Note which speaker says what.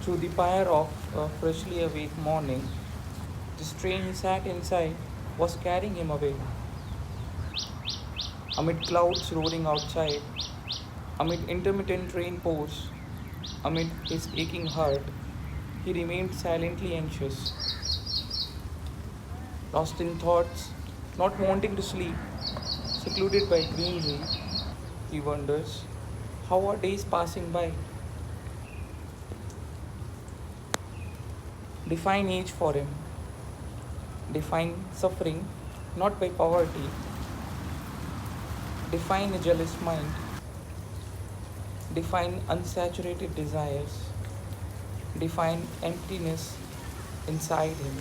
Speaker 1: Through the fire of a freshly awake morning, the train he sat inside was carrying him away. Amid clouds roaring outside, amid intermittent rainpours, amid his aching heart, he remained silently anxious, lost in thoughts, not wanting to sleep, secluded by greenery. He wonders, how are days passing by? Define age for him. Define suffering not by poverty. Define a jealous mind. Define unsaturated desires. Define emptiness inside him.